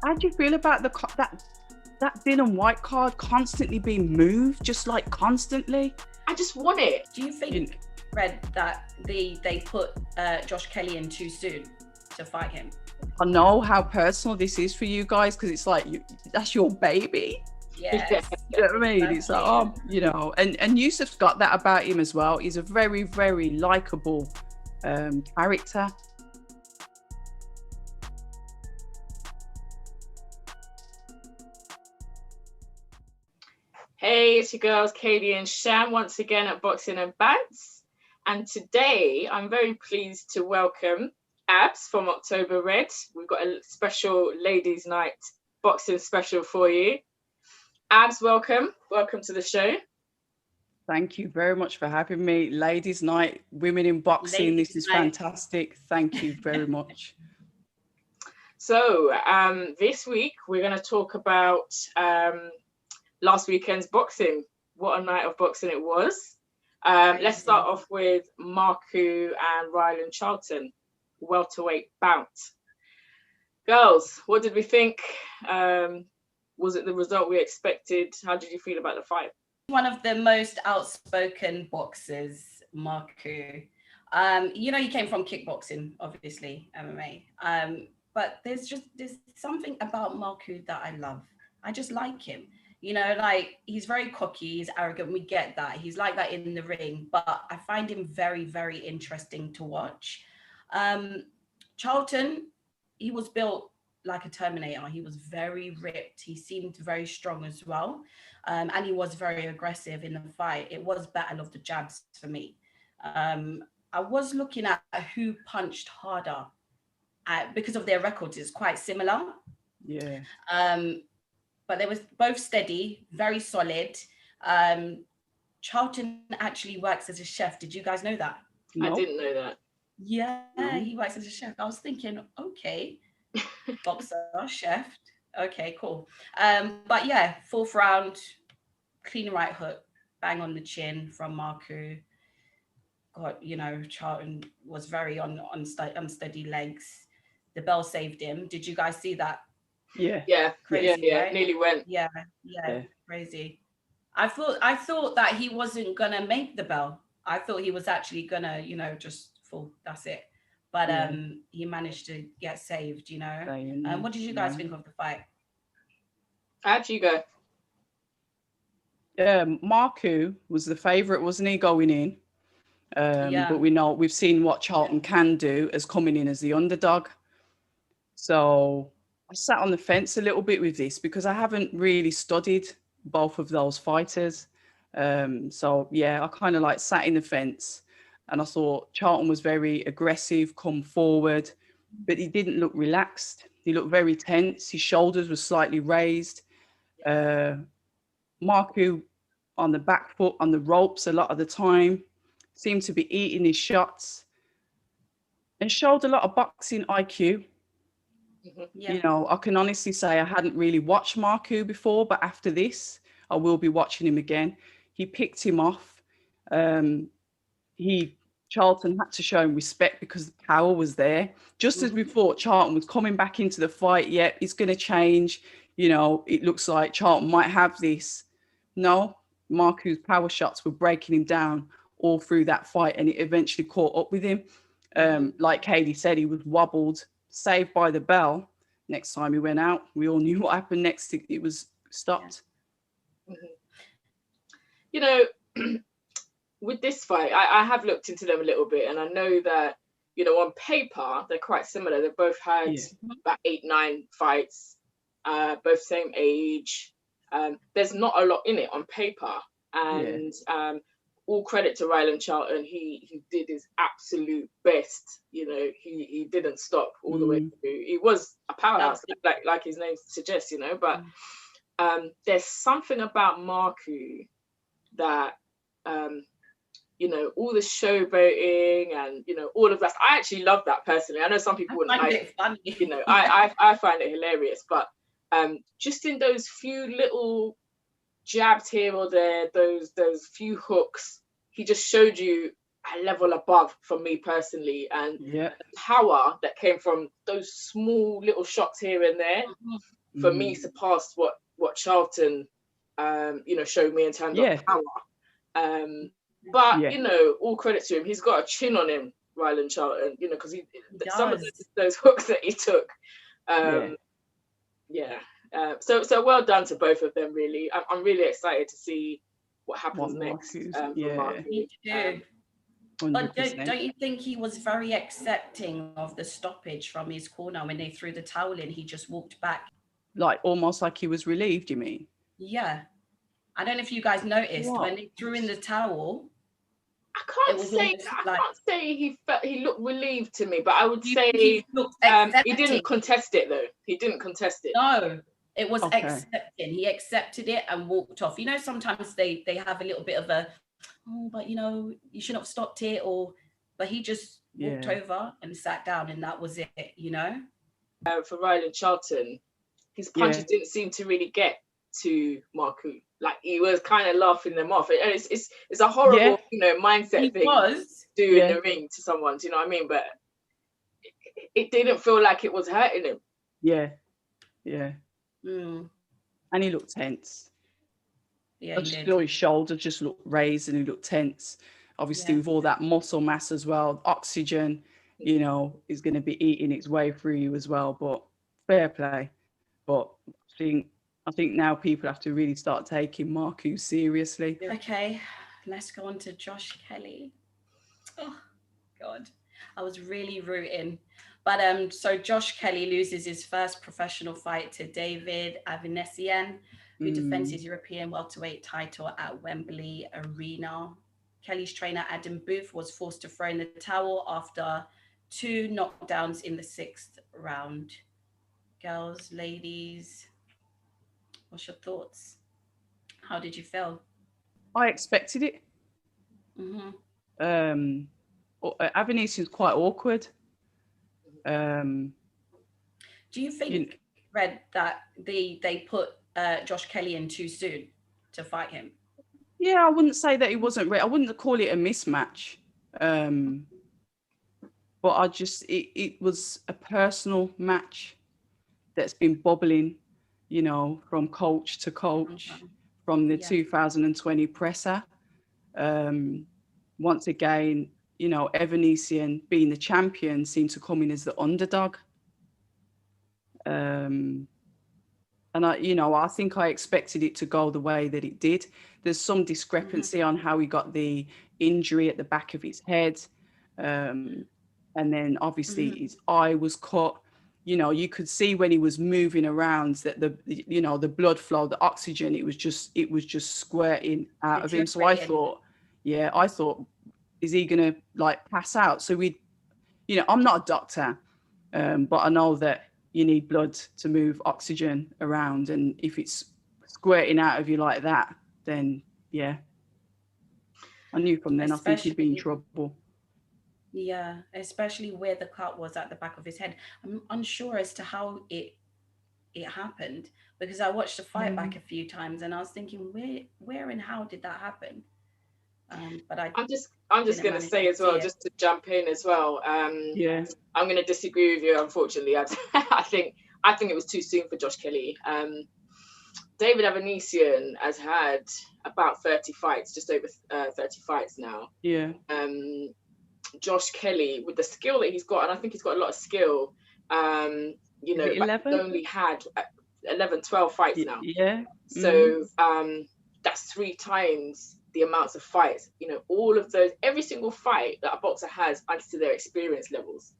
How do you feel about that Dillian White card constantly being moved, just like constantly? I just want it. Do you think, Red, that they put Josh Kelly in too soon to fight him? I know how personal this is for you guys, because it's like that's your baby. Yes. You know what I mean? It's like, and Yusuf's got that about him as well. He's a very, very likable character. Hey, it's your girls Katie and Sham once again at Boxing and Bantz. And today I'm very pleased to welcome Abs from October Red. We've got a special ladies' night boxing special for you. Abs, welcome to the show. Thank you very much for having me. Ladies' night, women in boxing. This is fantastic. Thank you very much. So this week we're going to talk about last weekend's boxing. What a night of boxing it was. Let's start off with Marku and Ryland Charlton, welterweight bout. Girls, what did we think? Was it the result we expected? How did you feel about the fight? One of the most outspoken boxers, Marku. He came from kickboxing, obviously, MMA. But there's something about Marku that I love. I just like him. He's very cocky, he's arrogant. We get that. He's like that in the ring, but I find him very, very interesting to watch. Charlton, he was built like a Terminator. He was very ripped. He seemed very strong as well. And he was very aggressive in the fight. It was battle of the jabs for me. I was looking at who punched harder because of their records. It's quite similar. Yeah. But they was both steady, very solid. Charlton actually works as a chef. Did you guys know that? No. I didn't know that. Yeah, he works as a chef. I was thinking, okay, boxer, chef. Okay, cool. But yeah, 4th round, clean right hook, bang on the chin from Marku. God, Charlton was very unsteady legs. The bell saved him. Did you guys see that? Yeah, crazy, right? Nearly went. Yeah, crazy. I thought that he wasn't gonna make the bell. I thought he was actually gonna, just fall. That's it. But he managed to get saved. What did you guys think of the fight? How'd you go? Marku was the favourite, wasn't he, going in? But we've seen what Charlton can do as coming in as the underdog. So I sat on the fence a little bit with this because I haven't really studied both of those fighters. I kind of sat in the fence, and I thought Charlton was very aggressive, come forward, but he didn't look relaxed. He looked very tense. His shoulders were slightly raised. Marku on the back foot, on the ropes a lot of the time, seemed to be eating his shots and showed a lot of boxing IQ. Yeah. I can honestly say I hadn't really watched Marku before, but after this, I will be watching him again. He picked him off. Charlton had to show him respect because the power was there. Just as we thought Charlton was coming back into the fight, it's going to change. It looks like Charlton might have this. No, Marku's power shots were breaking him down all through that fight, and it eventually caught up with him. Like Katie said, he was wobbled, saved by the bell. Next time he went out, we all knew what happened next. It was stopped. With this fight, I have looked into them a little bit, and I know that, on paper, they're quite similar. They've both had about 8-9 fights, both same age. There's not a lot in it on paper. And all credit to Ryland Charlton. He did his absolute best. He didn't stop all the way through. He was a powerhouse, like his name suggests, but there's something about Marku that, all the showboating and, all of that. I actually love that personally. I know some people wouldn't like it. Funny. I find it hilarious, but just in those few little jabs here or there, those few hooks, he just showed you a level above for me personally, and the power that came from those small little shots here and there, for me, surpassed what Charlton, showed me in terms of power. But you know, all credit to him, he's got a chin on him, Ryland Charlton. You know, because some of those hooks that he took. So well done to both of them. Really, I'm really excited to see what happens next. Me too. But don't you think he was very accepting of the stoppage from his corner when they threw the towel in? He just walked back, like almost like he was relieved. You mean? Yeah. I don't know if you guys noticed when they threw in the towel. I can't say he looked relieved to me, but I would say he didn't contest it though. He didn't contest it. No, it was accepting. He accepted it and walked off. You know, sometimes they have a little bit of a, but you know, you shouldn't have stopped it, but he just walked over and sat down, and that was it. You know. For Ryland Charlton, his punches didn't seem to really get to Marku. Like he was kind of laughing them off. It's a horrible, mindset thing to do in the ring to someone. Do you know what I mean? But it didn't feel like it was hurting him. Yeah. And he looked tense. Yeah, his shoulder just looked raised, and he looked tense. Obviously, with all that muscle mass as well, oxygen, is going to be eating its way through you as well. But fair play. But I think now people have to really start taking Marku seriously. Okay, let's go on to Josh Kelly. Oh, God. I was really rooting. But so Josh Kelly loses his first professional fight to David Avanesyan, who defends his European welterweight title at Wembley Arena. Kelly's trainer, Adam Booth, was forced to throw in the towel after 2 knockdowns in the 6th round. Girls, ladies, what's your thoughts? How did you feel? I expected it. Avanesyan's quite awkward. Do you think, Red, that they put Josh Kelly in too soon to fight him? Yeah, I wouldn't say that he wasn't ready. I wouldn't call it a mismatch. But it was a personal match that's been bubbling, from coach to coach, from the 2020 presser. Once again, Avanesyan, being the champion, seemed to come in as the underdog. And I think I expected it to go the way that it did. There's some discrepancy on how he got the injury at the back of his head. And then obviously his eye was cut. You could see when he was moving around that the blood flow, the oxygen, it was just squirting out of him. So I thought, is he gonna pass out? So I'm not a doctor, but I know that you need blood to move oxygen around, and if it's squirting out of you like that, then I knew from then. I think he'd be in trouble. Yeah, especially where the cut was at the back of his head. I'm unsure as to how it happened, because I watched the fight back a few times and I was thinking, where and how did that happen? But I'm just going to say as well, just to jump in as well. I'm going to disagree with you. Unfortunately, I think it was too soon for Josh Kelly. David Avanesyan has had about 30 fights, just over 30 fights now. Yeah. Josh Kelly, with the skill that he's got, and I think he's got a lot of skill, 11? Only had 11, 12 fights now. Yeah. So that's 3 times the amounts of fights. All of those, every single fight that a boxer has adds to their experience levels.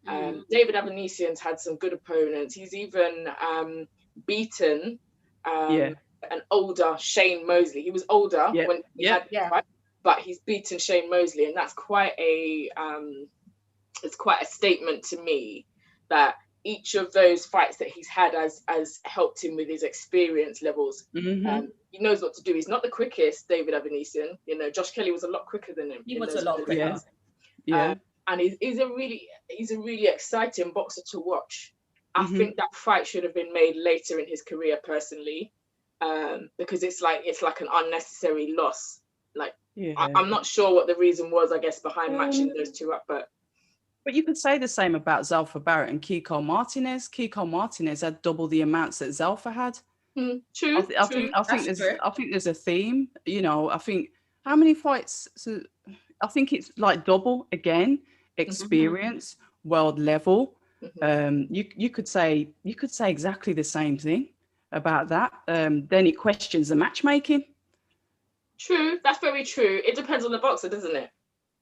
David Avanesyan's had some good opponents. He's even beaten an older Shane Mosley. He was older when he had the fight, but he's beaten Shane Mosley, and that's quite a statement to me that each of those fights that he's had has helped him with his experience levels. He knows what to do. He's not the quickest, David Avanesyan. Josh Kelly was a lot quicker than him. He was a lot quicker. And he's a really exciting boxer to watch. I think that fight should have been made later in his career, personally, because it's like an unnecessary loss. Like, Yeah. I'm not sure what the reason was, I guess, behind matching those two up, but you could say the same about Zelfa Barrett and Kiko Martinez. Kiko Martinez had double the amounts that Zelfa had. True. I think there's a theme. You know, I think how many fights? So I think it's like double again, experience, world level. You could say exactly the same thing about that. Then it questions the matchmaking. True, that's very true. It depends on the boxer, doesn't it?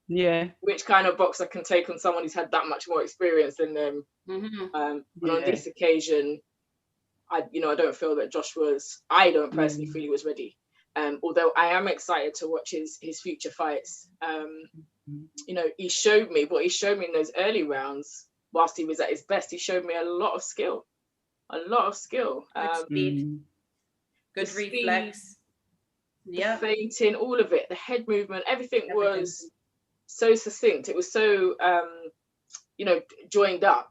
Yeah. Which kind of boxer can take on someone who's had that much more experience than them. And on this occasion, I don't feel that I don't personally feel he was ready. Although I am excited to watch his future fights. You know, he showed me in those early rounds, whilst he was at his best. He showed me a lot of skill. Good speed, good reflex. The feinting, all of it, the head movement, everything was so succinct. It was so, joined up.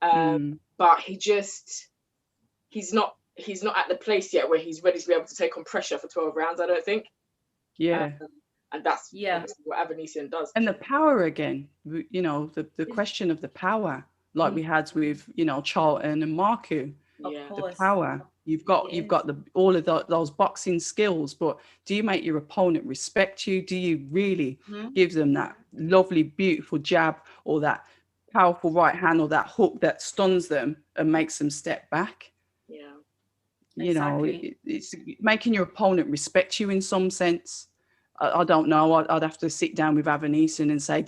But he's not at the place yet where he's ready to be able to take on pressure for 12 rounds, I don't think. Yeah. And that's what Avanesyan does. And the power again, you know, the question of the power, like we had with, you know, Charlton and Marku. The power. You've got all of those boxing skills, but do you make your opponent respect you? Do you really give them that lovely, beautiful jab or that powerful right hand or that hook that stuns them and makes them step back? Yeah. You know, it's making your opponent respect you in some sense. I don't know. I'd have to sit down with Avanesyan and say,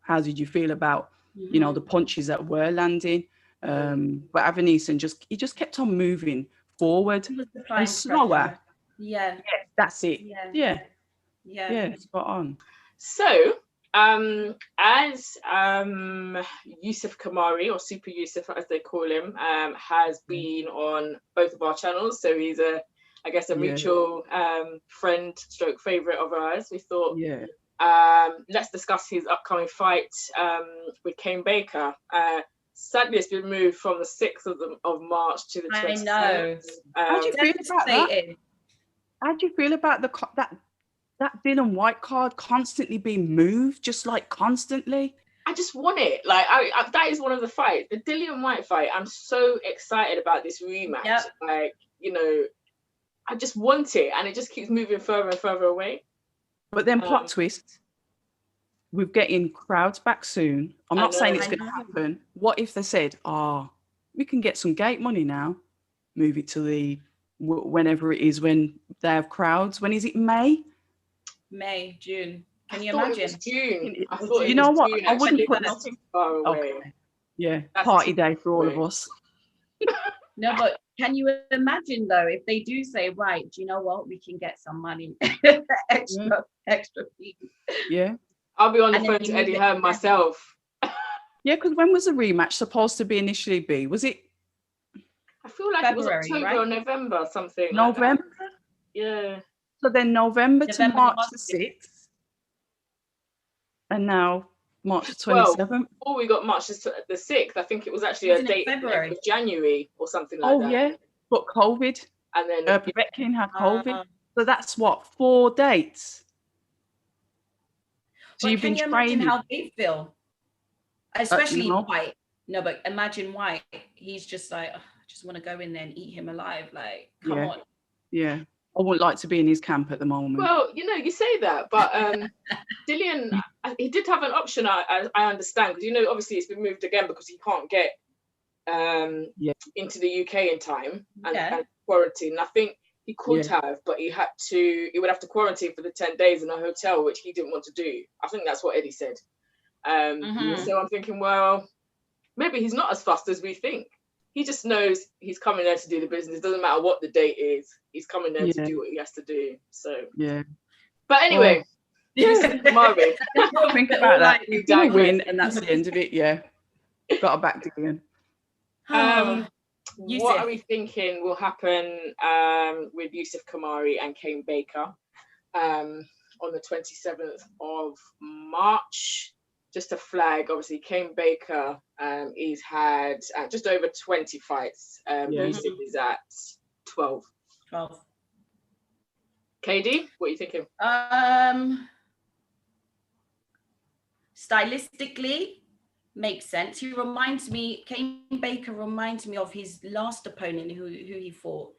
how did you feel about, you know, the punches that were landing? But Avanesyan just kept on moving forward and slower. Yeah, that's it. Yeah, spot on. So as Yusuf Khoumari, or Super Yusuf as they call him, has been on both of our channels, so he's a mutual friend stroke favorite of ours. We thought let's discuss his upcoming fight with Cain Baker. Sadly, it's been moved from the 6th of March to the 27th. I know. How do you feel about that? How do you feel about that Dillian White card constantly being moved, just like constantly? I just want it. Like that is one of the fights. The Dillian White fight. I'm so excited about this rematch. Yep. Like, you know, I just want it, and it just keeps moving further and further away. But then plot twist. We're getting crowds back soon. I'm not saying it's going to happen. What if they said, we can get some gate money now, move it to whenever it is when they have crowds. When is it? May, June. Can you imagine? It was June. I thought it was you know what? June. I wouldn't put that too far away. Okay. Yeah, that's party day for all of us. No, but can you imagine though, if they do say, right, do you know what? We can get some money, extra fee. Yeah. I'll be on the phone to Eddie Hearn myself. Yeah, because when was the rematch supposed to initially be? Was it? I feel like February, it was October or November, something. November? Like yeah. So then November to March the 6th. And now March the 27th. Well, before we got March the 6th, I think it was actually a date of January or something like that. Oh, yeah. But COVID. And then Povetkin had COVID. So that's what, 4 dates? So you've been training. Imagine how they feel? Especially White. No, but imagine White. He's just like, I just want to go in there and eat him alive. Like, come on. Yeah. I wouldn't like to be in his camp at the moment. Well, you know, you say that, but Dillian, he did have an option, I understand, because, you know, obviously it's been moved again because he can't get into the UK in time and quarantine. I think he could have, but he would have to quarantine for the 10 days in a hotel, which he didn't want to do. I think that's what Eddie said. So I'm thinking, well, maybe he's not as fast as we think. He just knows he's coming there to do the business. It doesn't matter what the date is. He's coming there to do what he has to do. So But anyway, Khoumari. Think about that. You don't win, and that's the end of it. Yeah, got a back again. What are we thinking will happen with Yusuf Khoumari and Cain Baker on the 27th of March? Just to flag, obviously, Cain Baker, he's had just over 20 fights. Yusuf is at 12. KD, what are you thinking? Stylistically, makes sense. Kane Baker reminds me of his last opponent who he fought.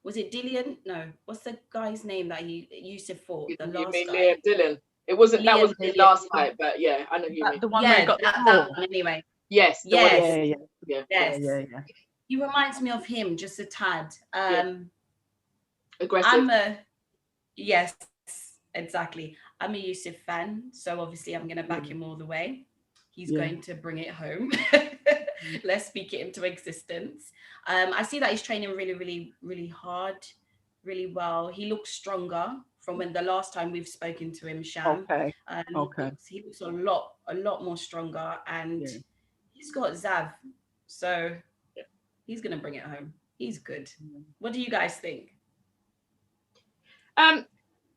Was it Dillian? No, what's the guy's name that Yusuf fought? The last mean guy. Dillian. It wasn't. That wasn't his last fight, but yeah, I know who you mean. The one where he got that one anyway. Yes. Yes. Yeah. He reminds me of him just a tad. Aggressive. Yes, exactly. I'm a Yusuf fan, so obviously I'm going to back him all the way. He's going to bring it home. Let's speak it into existence. I see that he's training really, really, really hard, really well. He looks stronger from when the last time we've spoken to him, Sham. Okay. He looks a lot more stronger, and he's got Zav, so he's going to bring it home. He's good. What do you guys think?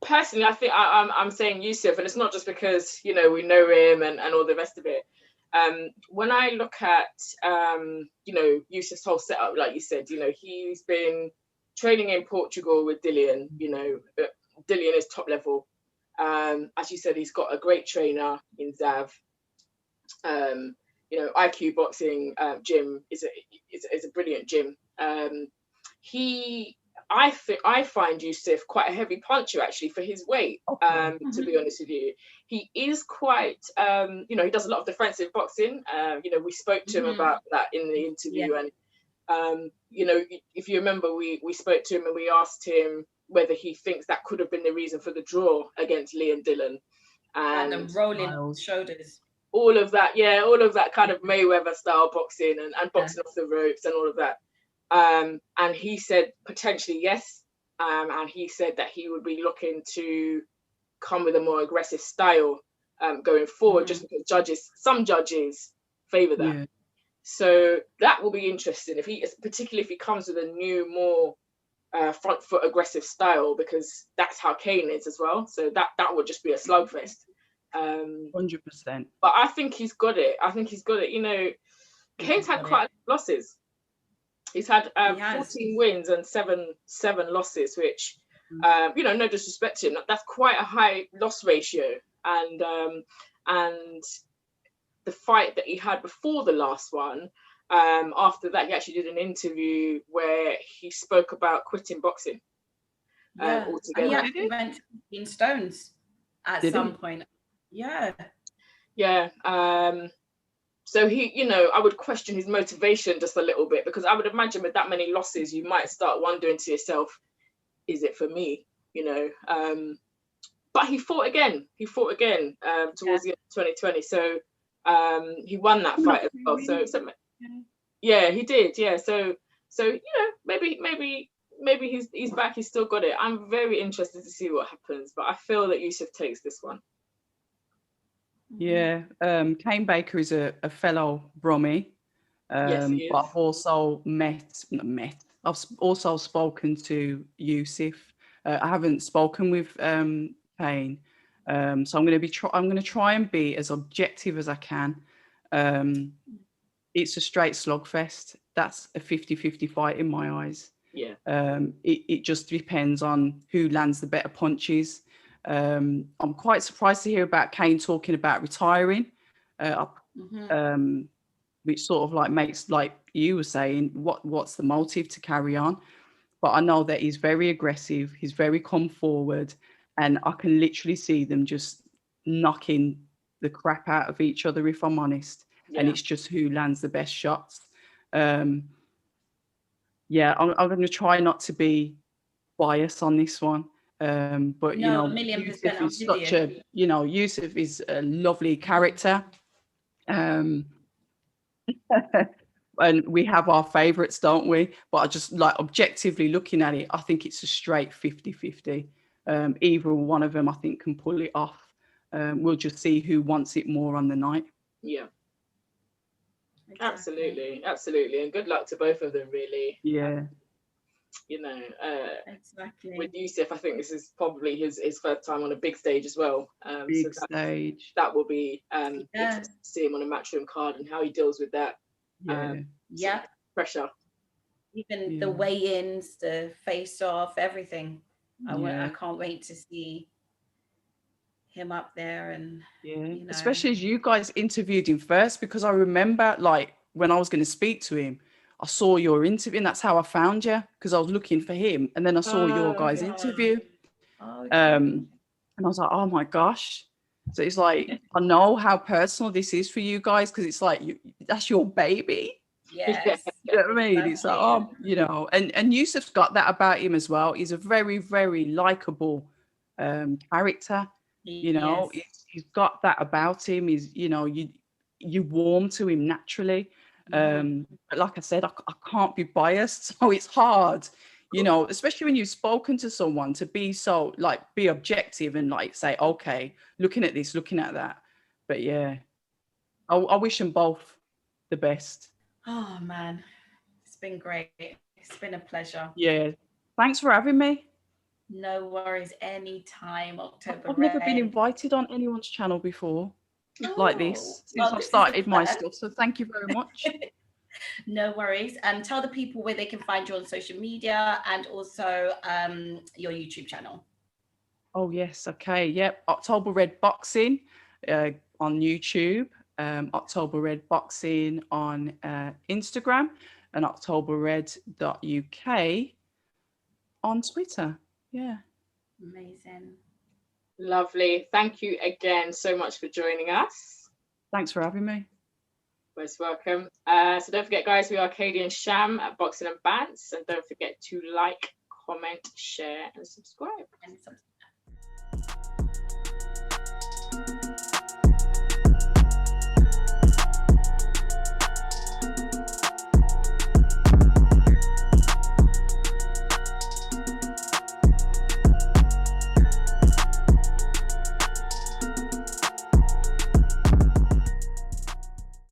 Personally, I think I'm saying Yusuf, and it's not just because we know him and all the rest of it. When I look at Yusuf's whole setup, like you said, he's been training in Portugal with Dillian. Dillian is top level. As you said, he's got a great trainer in Zav. IQ boxing gym is a brilliant gym. I find Yusuf quite a heavy puncher actually for his weight. To be honest with you, he is quite. He does a lot of defensive boxing. We spoke to him about that in the interview, and if you remember, we spoke to him and we asked him whether he thinks that could have been the reason for the draw against Lee and Dillian, and the rolling shoulders. All of that kind of Mayweather style boxing and boxing off the ropes and all of that. And he said potentially yes. And he said that he would be looking to come with a more aggressive style going forward, just because some judges favor that. Yeah. So that will be interesting particularly if he comes with a new, more front foot aggressive style, because that's how Kane is as well. So that would just be a slugfest. 100%. But I think he's got it. Kane's had quite losses. He's had 14 wins and seven losses, which, no disrespect to him, that's quite a high loss ratio. And the fight that he had before the last one, after that, he actually did an interview where he spoke about quitting boxing altogether. And he went 15 stones at some point. Yeah. Yeah. So he, I would question his motivation just a little bit, because I would imagine with that many losses, you might start wondering to yourself, is it for me? But he fought again. Towards the end of 2020. So he won that fight as well. So yeah, he did. Yeah. So maybe he's back. He's still got it. I'm very interested to see what happens, but I feel that Yusuf takes this one. Yeah, Kane Baker is a fellow Brummy. Yes, he is. But I've also I've also spoken to Yusuf. I haven't spoken with Kane, so I'm going to try and be as objective as I can. It's a straight slugfest. That's a 50-50 fight in my eyes. Yeah. It just depends on who lands the better punches. I'm quite surprised to hear about Kane talking about retiring, which sort of like makes, like you were saying, what's the motive to carry on? But I know that he's very aggressive, he's very come forward, and I can literally see them just knocking the crap out of each other, if I'm honest. Yeah. And it's just who lands the best shots. I'm going to try not to be biased on this one. But Yusuf is Yusuf is a lovely character, and we have our favorites, don't we? But I just, like, objectively looking at it, I think it's a straight 50-50. Either one of them, I think, can pull it off. We'll just see who wants it more on the night. Yeah, exactly. Absolutely, and good luck to both of them, really. Yeah. Exactly. With Yusuf, I think this is probably his first time on a big stage as well. Stage. That will be interesting to see him on a matchroom card and how he deals with that. Pressure. Even the weigh-ins, the face-off, everything. I can't wait to see him up there. And especially as you guys interviewed him first, because I remember like when I was going to speak to him, I saw your interview, and that's how I found you, because I was looking for him, and then I saw your guys' interview. And I was like, oh my gosh. So it's like, I know how personal this is for you guys, because it's like, that's your baby. Yes. You know what I mean? It's like, oh, you know, and Yusuf's got that about him as well. He's a very, very likable character. You know, he's got that about him. He's, you know, you warm to him naturally. But like I said, I can't be biased, so it's hard, you know, especially when you've spoken to someone, to be so like be objective and like say, okay, looking at this, looking at that. But yeah, I wish them both the best. Oh man, it's been great. It's been a pleasure. Yeah, thanks for having me. No worries, anytime. October I've never been invited on anyone's channel before like this since I've started my stuff, so thank you very much. No worries. Tell the people where they can find you on social media, and also your YouTube channel. Oh yes, okay, yep. October Red Boxing on YouTube, October Red Boxing on Instagram, and octoberred.uk on Twitter. Yeah. Amazing. Lovely. Thank you again so much for joining us. Thanks for having me. Most welcome. So don't forget, guys, we are Katie and Sham at Boxing and Bantz, and don't forget to like, comment, share, and subscribe.